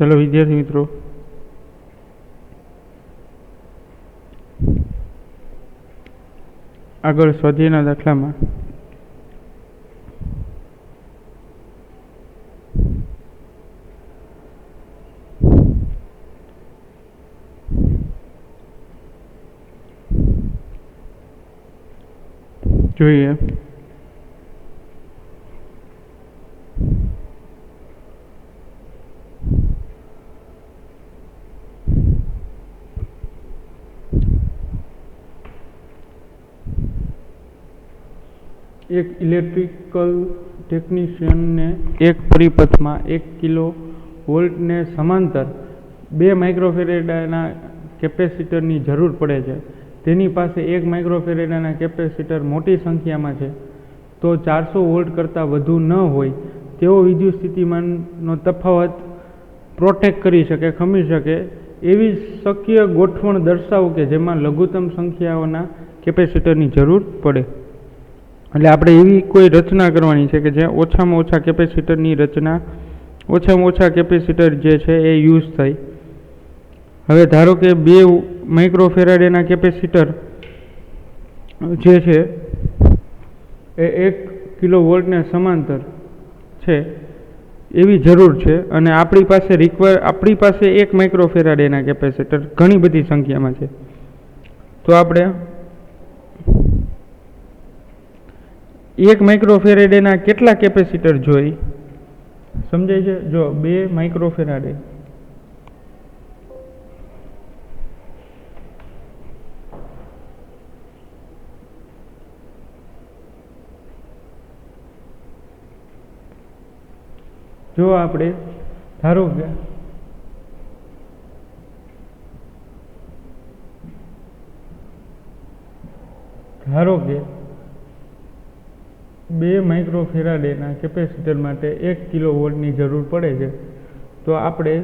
चलो विद्यार्थी मित्रों, આગળ સ્વાધ્યાયના દાખલામાં જોઈએ एक इलेक्ट्रिकल टेक्निशियन ने एक परिपथ में 1 किलो वोल्ट ने समांतर 2 माइक्रोफेरेडना केपेसिटर की जरूर पड़े छे। तेनी पासे 1 माइक्रोफेरेडना केपेसिटर मोटी संख्या में है तो 400 वोल्ट करता वधु न होय तेवो विद्युत स्थितिमाननो तफावत प्रोटेक्ट करी शके, खमी शके एवी शक्य गोठवण दर्शावो के जेमां लघुत्तम संख्याओना केपेसिटरनी जरूर पड़े। એટલે આપણે એવી કોઈ રચના કરવાની છે કે જ્યાં ઓછામાં ઓછા કેપેસિટરની રચના, ઓછામાં ઓછા કેપેસિટર જે છે એ યુઝ થાય। હવે ધારો કે 2 માઇક્રોફેરાડેના કેપેસિટર જે છે એ 1 કિલો વોલ્ટને સમાંતર છે એવી જરૂર છે અને આપણી પાસે 1 માઇક્રોફેરાડેના કેપેસિટર ઘણી બધી સંખ્યામાં છે। તો આપણે 1 માઇક્રોફેરાડેના કેટલા કેપેસિટર જોઈ સમજાય છે? જો 2 માઇક્રોફેરાડે જો આપણે ધારો કે કે 2 માઇક્રોફેરાડેના કેપેસિટર માટે 1 કિલો વોલ્ટની જરૂર પડે છે તો આપણે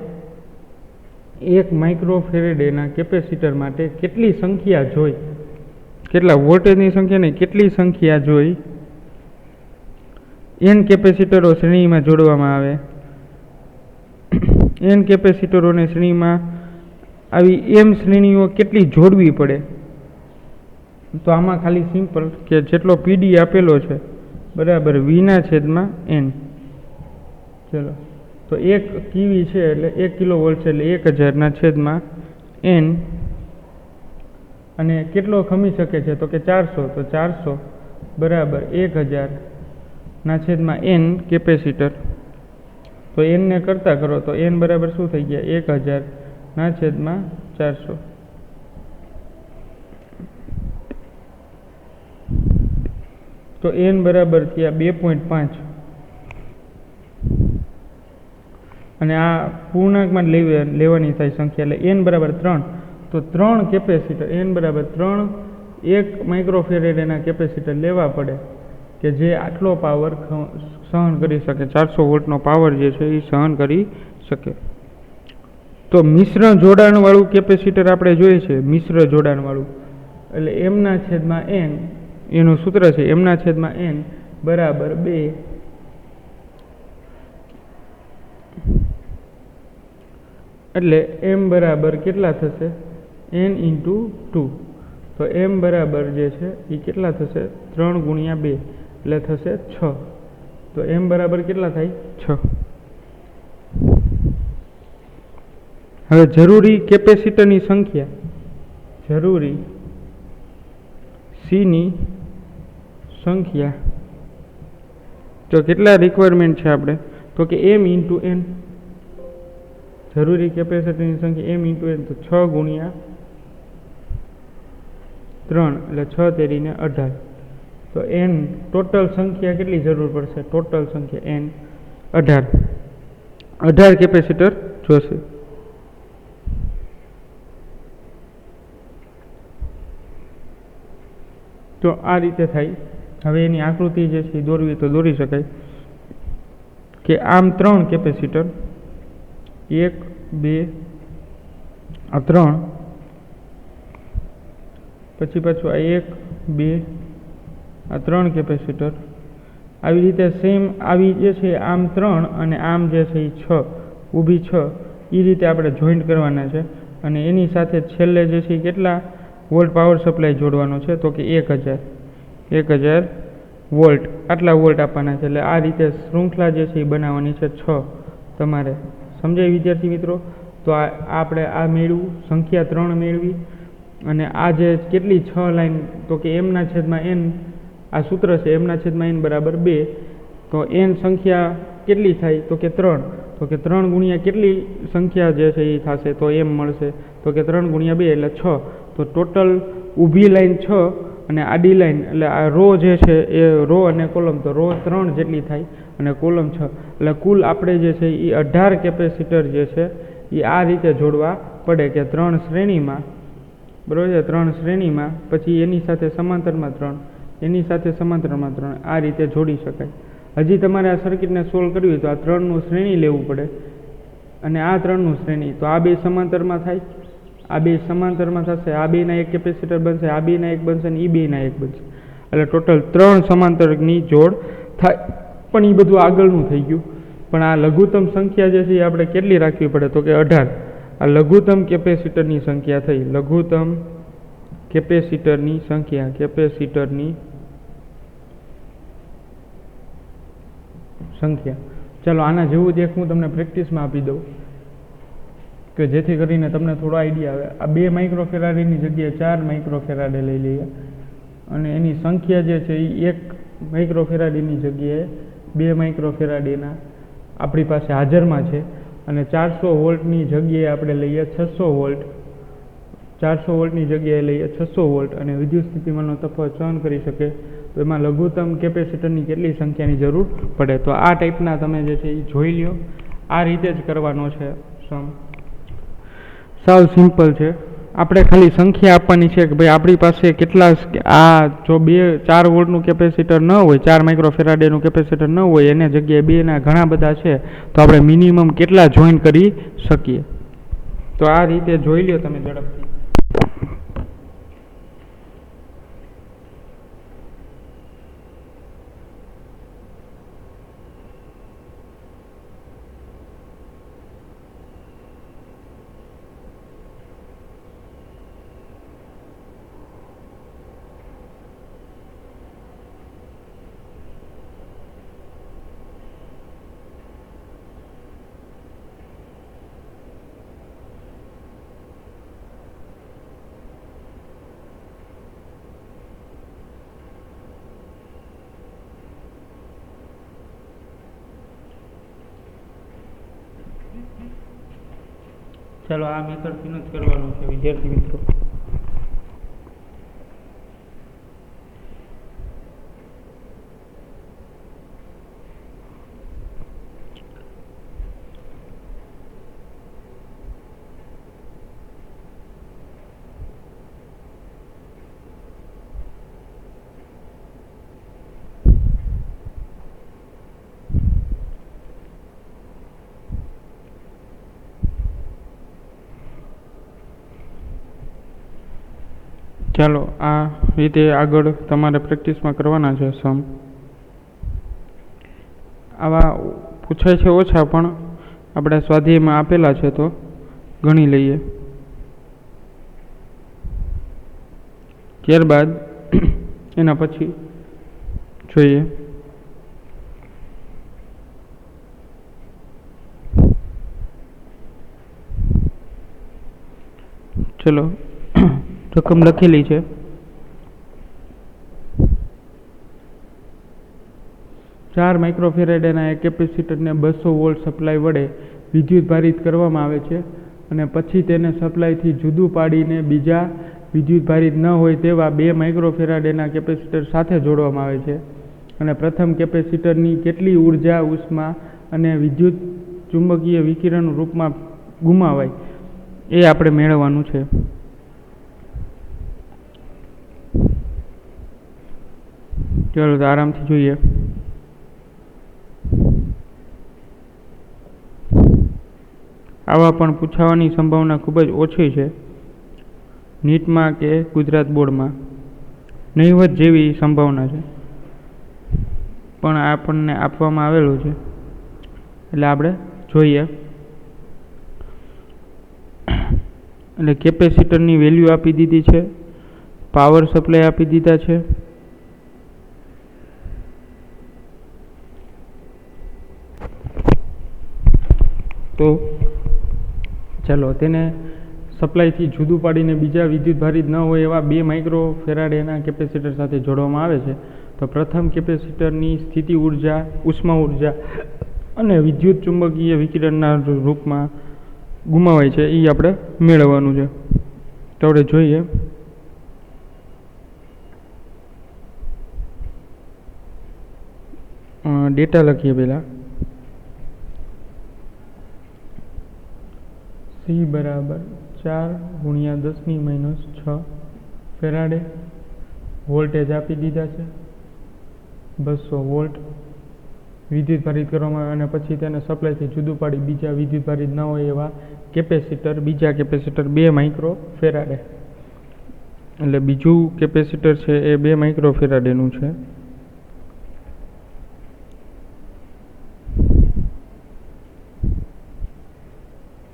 1 માઇક્રોફેરાડેના કેપેસિટર માટે કેટલી સંખ્યા જોઈ, કેટલા વોલ્ટેજની સંખ્યા નહીં, કેટલી સંખ્યા જોઈ n કેપેસિટરો શ્રેણીમાં જોડવામાં આવે। n કેપેસિટરોને શ્રેણીમાં આવી m શ્રેણીઓ કેટલી જોડવી પડે? તો આમાં ખાલી સિમ્પલ કે જેટલો PD આપેલો છે बराबर v/n। चलो तो 1 कीवी है એટલે 1 किलो वोल्ट है એટલે 1000/n અને કેટલો ખમી શકે છે તો કે 400, તો 400 बराबर 1000/n કેપેસિટર। तो n ने करता करो तो n बराबर शू थई गया 1000/400। तो n बराबर थया 2.5 અને આ પૂર્ણાંક માં લેવાની થાય સંખ્યા એટલે n બરાબર 3। તો 3 કેપેસિટર n બરાબર 3 1 માઇક્રોફેરાડેના કેપેસિટર લેવા પડે કે જે આટલો પાવર સહન કરી શકે, 400 વોલ્ટનો પાવર જે છે એ સહન કરી શકે। તો મિશ્ર જોડાણ વાળું કેપેસિટર આપણે જોઈએ છે, મિશ્ર જોડાણ વાળું એટલે m/n એનું સૂત્ર છે m/n બરાબર 2 એટલે m બરાબર કેટલા થશે n × 2। તો m બરાબર જે છે એ કેટલા થશે 3 × 2 એટલે થશે 6। તો m બરાબર કેટલા થાય 6। હવે જરૂરી કેપેસિટરની સંખ્યા, જરૂરી C ની संख्या तो कितना रिक्वायरमेंट है आपने तो कि m × n जरूरी कैपेसिटी की संख्या m × n तो 6 × 3 એટલે 6 તેરી ને 18। तो n टोटल संख्या कितनी जरूर पड़े? टोटल संख्या n 18 कैपेसिटर जोशे। तो आ रीते थाय। हवे एनी आकृति जे छे दौरवी तो दौरी शकाय के आम 3 केपेसिटर 1 2 आ 3 पछी पाछुं आ 1 2 आ 3 केपेसिटर આવી રીતે સેમ આવી જે છે આમ 3 અને આમ જે છે 6 ઊભી 6 એ રીતે આપણે જોઈન્ટ કરવાના છે અને એની સાથે છેલ્લે જે છે કેટલા વોલ્ટ પાવર સપ્લાય જોડવાનો છે તો કે 1000 વોલ્ટ આટલા વોલ્ટ આપવાના છે. એટલે આ રીતે શૃંખલા જે છે એ બનાવવાની છે 6 તમારે સમજાય વિદ્યાર્થી મિત્રો. તો આપણે આ મેળવ્યું સંખ્યા 3 મેળવી અને આ જે કેટલી 6 લાઈન તો કે m/n આ સૂત્ર છે m/n બરાબર 2 તો n સંખ્યા કેટલી થાય તો કે 3 તો કે 3 ગુણ્યા કેટલી સંખ્યા જે છે એ થશે તો m મળશે તો કે 3 ગુણ્યા 2 એટલે 6 તો ટોટલ ઊભી લાઈન 6 અને આડી લાઈન એટલે આ રો જે છે એ રો અને કોલમ તો રો 3 જેટલી થાય અને કોલમ 6 એટલે કુલ આપણે જે છે એ 18 કેપેસિટર જે છે એ આ રીતે જોડવા પડે કે 3 શ્રેણીમાં બરાબર છે 3 શ્રેણીમાં પછી એની સાથે સમાંતરમાં 3 એની સાથે સમાંતરમાં 3 આ રીતે જોડી શકાય. હજી તમારે આ સર્કિટને સોલ્વ કરવી હોય તો આ 3નું શ્રેણી લેવું પડે અને આ 3નું શ્રેણી તો આ બે સમાંતરમાં થાય આ બે સમાંતરમાં થશે આ બેના એક કેપેસિટર બનશે આ બેના એક બનશે અને એ બેના એક બનશે એટલે ટોટલ 3 સમાંતરની જોડ થાય. પણ એ બધું આગળનું થઈ ગયું પણ આ લઘુત્તમ સંખ્યા જે છે એ આપણે કેટલી રાખવી પડે તો કે 18 આ લઘુત્તમ કેપેસિટરની સંખ્યા થઈ લઘુત્તમ કેપેસિટરની સંખ્યા. ચાલો આના જેવું જ એક હું તમને પ્રેક્ટિસમાં આપી દઉં કે જેથી કરીને તમને થોડો આઈડિયા આવે. આ 2 માઇક્રોફેરાડેની જગ્યાએ 4 માઇક્રોફેરાડે લઈ લઈએ અને એની સંખ્યા જે છે એ 1 માઇક્રોફેરાડેની જગ્યાએ 2 માઇક્રોફેરાડેના આપણી પાસે હાજરમાં છે અને 400 વોલ્ટની જગ્યાએ આપણે લઈએ 600 વોલ્ટ 400 વોલ્ટની જગ્યાએ લઈએ 600 વોલ્ટ અને વિદ્યુત સ્થિતિમાનનો તફાવત સહન કરી શકે તો એમાં લઘુત્તમ કેપેસિટરની કેટલી સંખ્યાની જરૂર પડે. તો આ ટાઈપના તમે જે છે એ જોઈ લ્યો. આ રીતે જ કરવાનો છે સમ. સાવ સિમ્પલ છે. આપણે ખાલી સંખ્યા આપવાની છે કે ભાઈ આપણી પાસે કેટલા આ જો 4 વોલ્ટનું કેપેસિટર ન હોય 4 માઇક્રોફેરાડેનું કેપેસિટર ન હોય એને જગ્યાએ 2ના ઘણા બધા છે તો આપણે મિનિમમ કેટલા જોઈન કરી શકીએ. તો આ રીતે જોઈ લ્યો તમે ઝડપથી. ચાલો આ મેથડથી જ કરવાનું છે વિદ્યાર્થી મિત્રો. ચાલો આ રીતે આગળ તમારે પ્રેક્ટિસમાં કરવાના છે સમ. આવા પૂછાય છે ઓછા પણ આપણે સ્વાધ્યાયમાં આપેલા છે તો ગણી લઈએ. ત્યારબાદ એના પછી જોઈએ ચલો રકમ લખેલી છે. ચાર માઇક્રોફેરાડેના એક કેપેસિટરને 200 વોલ્ટ સપ્લાય વડે વિદ્યુત ભારિત કરવામાં આવે છે અને પછી તેને સપ્લાયથી જુદું પાડીને બીજા વિદ્યુત ભારિત ન હોય તેવા 2 માઇક્રોફેરાડેના કેપેસિટર સાથે જોડવામાં આવે છે અને પ્રથમ કેપેસિટરની કેટલી ઉર્જા ઉષ્મા અને વિદ્યુત ચુંબકીય વિકિરણ રૂપમાં ગુમાવાય એ આપણે મેળવવાનું છે. ચાલો તો આરામથી જોઈએ. આવા પણ પૂછાવાની સંભાવના ખૂબ જ ઓછી છે નીટમાં કે ગુજરાત બોર્ડમાં. નહીવત જેવી સંભાવના છે પણ આપણને આપવામાં આવેલું છે એટલે આપણે જોઈએ. એટલે કેપેસિટરની વેલ્યુ આપી દીધી છે, પાવર સપ્લાય આપી દીધા છે. તો ચાલો તેને સપ્લાયથી જુદું પાડીને બીજા વિદ્યુતભારિત ન હોય એવા 2 માઇક્રોફેરાડેના કેપેસિટર સાથે જોડવામાં આવે છે. તો પ્રથમ કેપેસિટરની સ્થિતિ ઉર્જા, ઉષ્મા ઉર્જા અને વિદ્યુત ચુંબકીય વિકિરણના રૂપમાં ગુમાવાય છે એ આપણે મેળવવાનું છે. તો આપણે જોઈએ. ડેટા લખીએ પહેલાં. C બરાબર 4 × 10⁻6 ફેરાડે. વોલ્ટેજ આપી દીધા છે 200 વોલ્ટ. વિદ્યુતભારિત કરવામાં આવે અને પછી તેને સપ્લાયથી જુદું પાડી બીજા વિદ્યુતભારિત ન હોય એવા કેપેસિટર, બીજા કેપેસિટર 2 માઇક્રોફેરાડે. એટલે બીજું કેપેસિટર છે એ 2 માઇક્રોફેરાડેનું છે.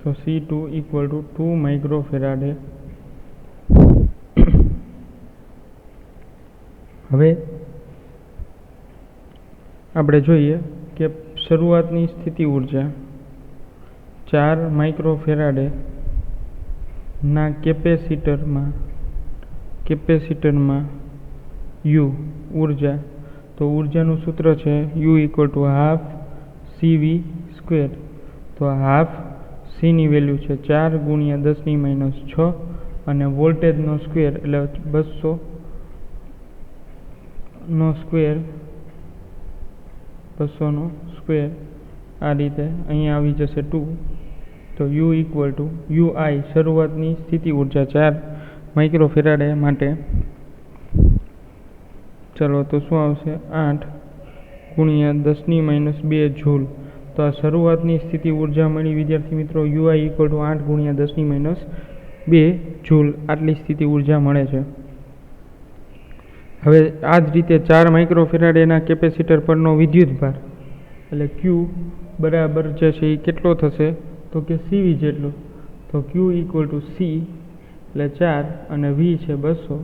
તો C2 = 2 માઇક્રોફેરાડે. હવે આપણે જોઈએ કે શરૂઆતની સ્થિતિ ઉર્જા 4 માઇક્રોફેરાડે ના કેપેસિટરમાં U ઉર્જા. તો ઉર્જાનું સૂત્ર છે U = ½ CV². તો ½ C ની વેલ્યુ છે 4 × 10⁻6 અને વોલ્ટેજનો સ્ક્વેર એટલે 200 નો સ્ક્વેર આ રીતે અહીંયા આવી જશે 2. તો U = UI શરૂઆતની સ્થિતિ ઉર્જા 4 માઇક્રોફેરાડે માટે. ચલો તો શું આવશે 8 × 10⁻2 જૂલ. તો આ શરૂઆતની સ્થિતિ ઉર્જા મળી વિદ્યાર્થી મિત્રો. UI = 8 × 10⁻2 જૂલ આટલી સ્થિતિ ઉર્જા મળે છે. હવે આ જ રીતે 4 માઇક્રોફેરાડેના કેપેસિટર પરનો વિદ્યુતભાર એટલે Q બરાબર જે છે એ કેટલો થશે તો કે CV જેટલો. તો Q = C એટલે 4 અને V છે 200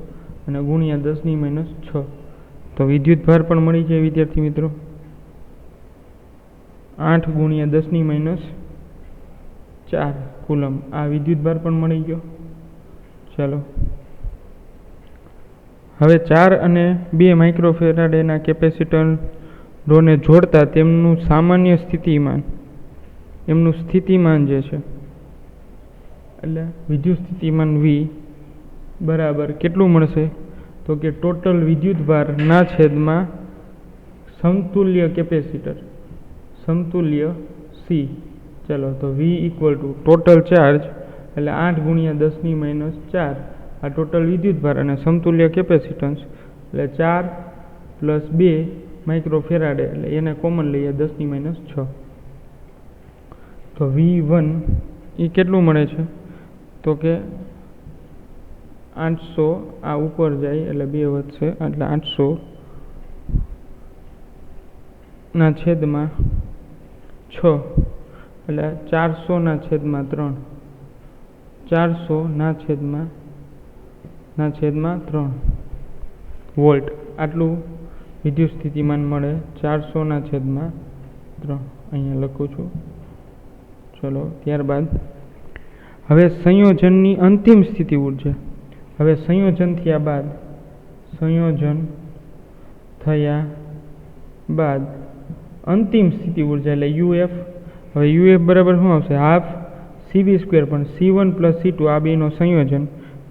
અને ગુણ્યા 10⁻6. તો વિદ્યુતભાર પણ મળી જાય વિદ્યાર્થી મિત્રો 8 × 10⁻4 કુલમ. આ વિદ્યુતભાર પણ મળી ગયો. ચાલો હવે 4 અને 2 માઇક્રોફેરાડેના કેપેસિટરોને જોડતા તેમનું સામાન્ય સ્થિતિમાન જે છે એટલે વિદ્યુત સ્થિતિમાન V બરાબર કેટલું મળશે તો કે ટોટલ વિદ્યુતભાર ના છેદમાં સમતુલ્ય કેપેસિટર સમતુલ્ય C. ચલો તો V = ટોટલ ચાર્જ એટલે 8 × 10⁻4 આ ટોટલ વિદ્યુતભાર અને સમતુલ્ય કેપેસિટન્સ એટલે 4 + 2 માઇક્રોફેરાડે એટલે એને કોમન લઈએ 10⁻6. તો V1 એ કેટલું મળે છે તો કે 800 આ ઉપર જાય એટલે 2 વધશે એટલે 800 ના છેદમાં 6 એટલે 400/3 400/3 વોલ્ટ આટલું વિદ્યુત સ્થિતિમાન મળે 400/3 અહીંયા લખું છું. ચલો ત્યારબાદ હવે સંયોજનની અંતિમ સ્થિતિ ઉર્જા. હવે સંયોજન થયા બાદ અંતિમ સ્થિતિ ઉર્જા એટલે UF. હવે UF બરાબર શું આવશે ½ CV². પણ C1 + C2 આ બેનો સંયોજન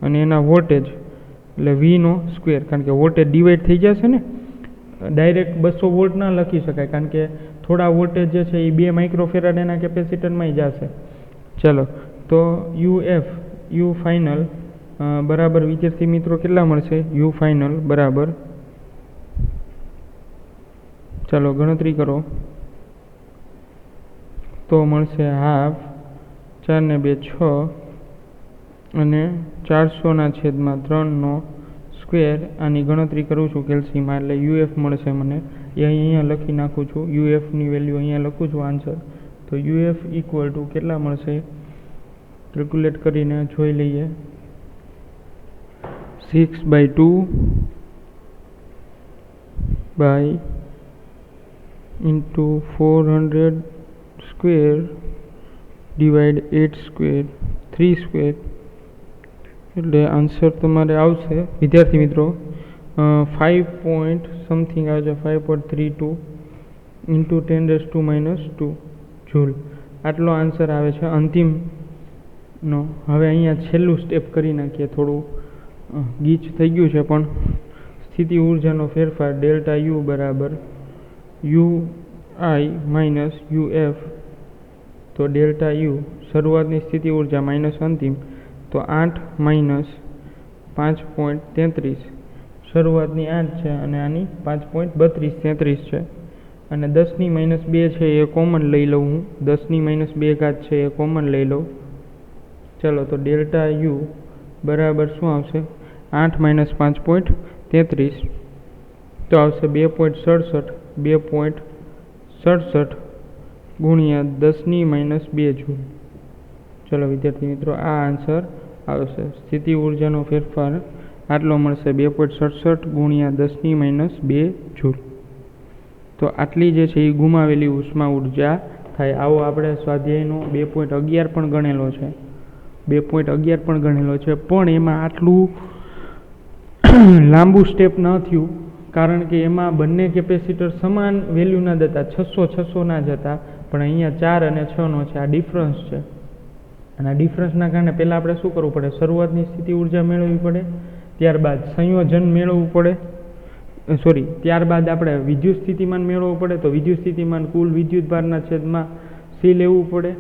અને એના વોલ્ટેજ એટલે Vનો સ્ક્વેર. કારણ કે વોલ્ટેજ ડિવાઈડ થઈ જશે ને, ડાયરેક્ટ 200 વોલ્ટ ના લખી શકાય કારણ કે થોડા વોલ્ટેજ જે છે એ 2 માઇક્રોફેરાડેના કેપેસિટરમાં જશે. ચલો તો U ફાઇનલ બરાબર વિદ્યાર્થી મિત્રો કેટલા મળશે U ફાઇનલ બરાબર. ચાલો ગણતરી કરો તો મળશે ½ 4 ને 2 6 અને 400/3 સ્ક્વેર. આની ગણતરી કરું છું કેલ્સીમાં એટલે UF મળશે મને. એ અહીંયા લખી નાખું છું. UF ની વેલ્યુ અહીંયા લખું છું આન્સર. તો UF = કેટલા મળશે કેલ્ક્યુલેટ કરીને જોઈ લઈએ. 6/2 by into 400 square divide 8 square 3 square એટલે આન્સર તમારે આવશે વિદ્યાર્થી મિત્રો 5 પોઈન્ટ સમથિંગ આવે છે 5.32 ઇન્ટુ 10⁻² જૂલ આટલો આન્સર આવે છે અંતિમનો. હવે અહીંયા છેલ્લું સ્ટેપ કરી નાખીએ. થોડું ગીચ થઈ ગયું છે પણ સ્થિતિ ઉર્જાનો ફેરફાર ડેલ્ટા યુ બરાબર you I minus you F. તો ડેલ્ટા યુ શરૂઆતની સ્થિતિ ઉર્જા માઇનસ અંતિમ તો 8 માઇનસ 5.33 શરૂઆતની 8 છે અને આની 5.3233 છે અને 10⁻2 છે એ કોમન લઈ લઉં હું. 10⁻2 ઘાત છે એ કોમન લઈ લઉં. ચલો તો ડેલ્ટા યુ બરાબર શું આવશે 8 માઇનસ 5.33 તો આવશે 2.67 ગુણ્યા 10⁻2 જૂલ. ચલો વિદ્યાર્થી મિત્રો આ આન્સર આવશે. સ્થિતિ ઉર્જાનો ફેરફાર આટલો મળશે 2.67 ગુણ્યા 10⁻2 જૂલ. તો આટલી જે છે એ ગુમાવેલી ઉષ્મા ઉર્જા થાય. આવો આપણે સ્વાધ્યાયનો 2.11 પણ ગણેલો છે. 2.11 પણ ગણેલો છે પણ એમાં આટલું લાંબુ સ્ટેપ ન થયું કારણ કે એમાં બંને કેપેસિટર સમાન વેલ્યુના જ હતા. 600 ના જ હતા પણ અહીંયા 4 અને 6નો છે. આ ડિફરન્સ છે અને આ ડિફરન્સના કારણે પહેલાં આપણે શું કરવું પડે શરૂઆતની સ્થિતિ ઉર્જા મેળવવી પડે ત્યારબાદ સંયોજન મેળવવું પડે ત્યારબાદ આપણે વિદ્યુત સ્થિતિમાન મેળવવું પડે. તો વિદ્યુત સ્થિતિમાન કુલ વિદ્યુતભારના છેદમાં સી લેવું પડે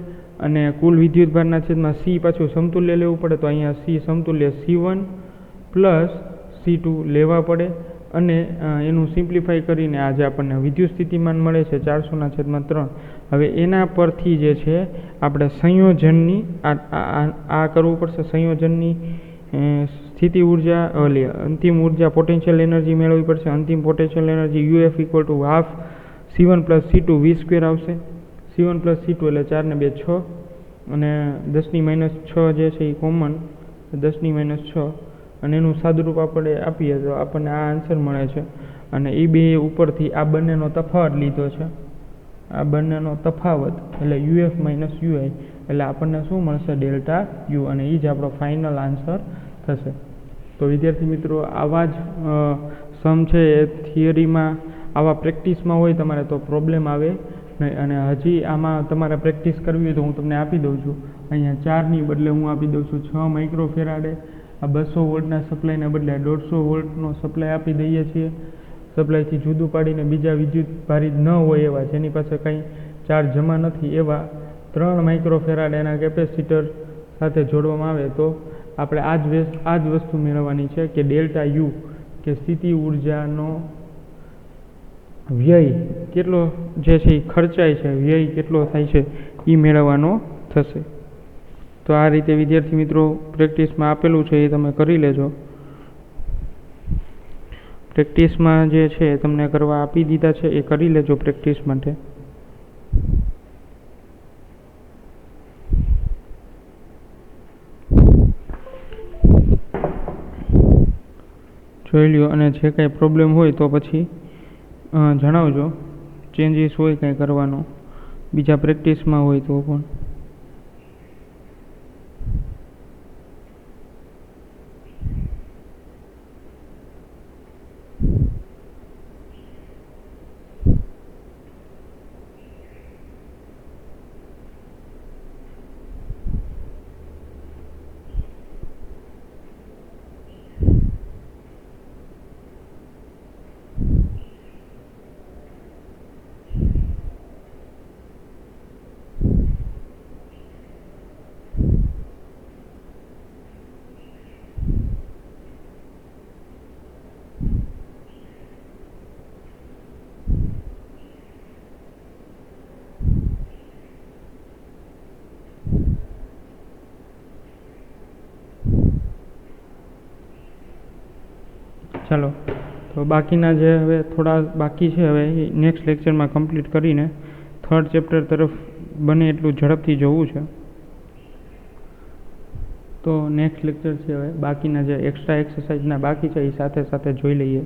અને કુલ વિદ્યુતભારના છેદમાં સી પાછું સમતુલ્ય લેવું પડે. તો અહીંયા સી સમતુલ્ય C1 પ્લસ C2 લેવા પડે અને એનું સિમ્પ્લિફાઈ કરીને આજે આપણને વિદ્યુત સ્થિતિમાન મળે છે 400/3. હવે એના પરથી જે છે આપણે સંયોજનની આ કરવું પડશે. સંયોજનની સ્થિતિ ઉર્જા અંતિમ ઉર્જા પોટેન્શિયલ એનર્જી મેળવવી પડશે. અંતિમ potential energy UF = ½ C1 + C2 V² આવશે. C1 + C2 એટલે 4 ને 2 6 અને 10⁻6 જે છે એ કોમન 10⁻6 અને એનું સાદુરૂપ આપણે આપીએ તો આપણને આ આન્સર મળે છે. અને એ બે ઉપરથી આ બંનેનો તફાવત લીધો છે. આ બંનેનો તફાવત એટલે UF - UI એટલે આપણને શું મળશે ડેલ્ટા યુ અને એ જ આપણો ફાઇનલ આન્સર થશે. તો વિદ્યાર્થી મિત્રો આવા જ સમ છે એ થિયરીમાં આવા પ્રેક્ટિસમાં હોય તમારે તો પ્રોબ્લેમ આવે નહીં. અને હજી આમાં તમારે પ્રેક્ટિસ કરવી હોય તો હું તમને આપી દઉં છું. અહીંયા 4ની બદલે હું આપી દઉં છું 6 માઇક્રોફેરાડે. આ 200 વોલ્ટના સપ્લાયને બદલે 150 વોલ્ટનો સપ્લાય આપી દઈએ છીએ. સપ્લાયથી જુદું પાડીને બીજા વિદ્યુત ભારિત ન હોય એવા જેની પાસે કંઈ ચાર્જ જમા નથી એવા 3 માઇક્રોફેરાડ એના કેપેસિટર સાથે જોડવામાં આવે તો આપણે આ જ વસ્તુ મેળવવાની છે કે ડેલ્ટા યુ કે સ્થિતિ ઉર્જાનો વ્યય કેટલો જે છે એ ખર્ચાય છે વ્યય કેટલો થાય છે એ મેળવવાનો થશે. તો આ રીતે વિદ્યાર્થી મિત્રો પ્રેક્ટિસમાં આપેલું છે એ તમે કરી લેજો. પ્રેક્ટિસમાં જે છે તમને કરવા આપી દીધા છે એ કરી લેજો પ્રેક્ટિસ માટે. જોઈ લ્યો અને જે કાંઈ પ્રોબ્લેમ હોય તો પછી જણાવજો. ચેન્જીસ હોય કાંઈ કરવાનો બીજા પ્રેક્ટિસમાં હોય તો પણ. ચાલો તો બાકીના જે હવે થોડા બાકી છે હવે નેક્સ્ટ લેક્ચરમાં કમ્પ્લીટ કરીને 3rd ચેપ્ટર તરફ બને એટલું ઝડપથી જવું છે. તો નેક્સ્ટ લેક્ચર છે હવે બાકીના જે એક્સ્ટ્રા એક્સરસાઇઝના બાકી છે એ સાથે સાથે જોઈ લઈએ.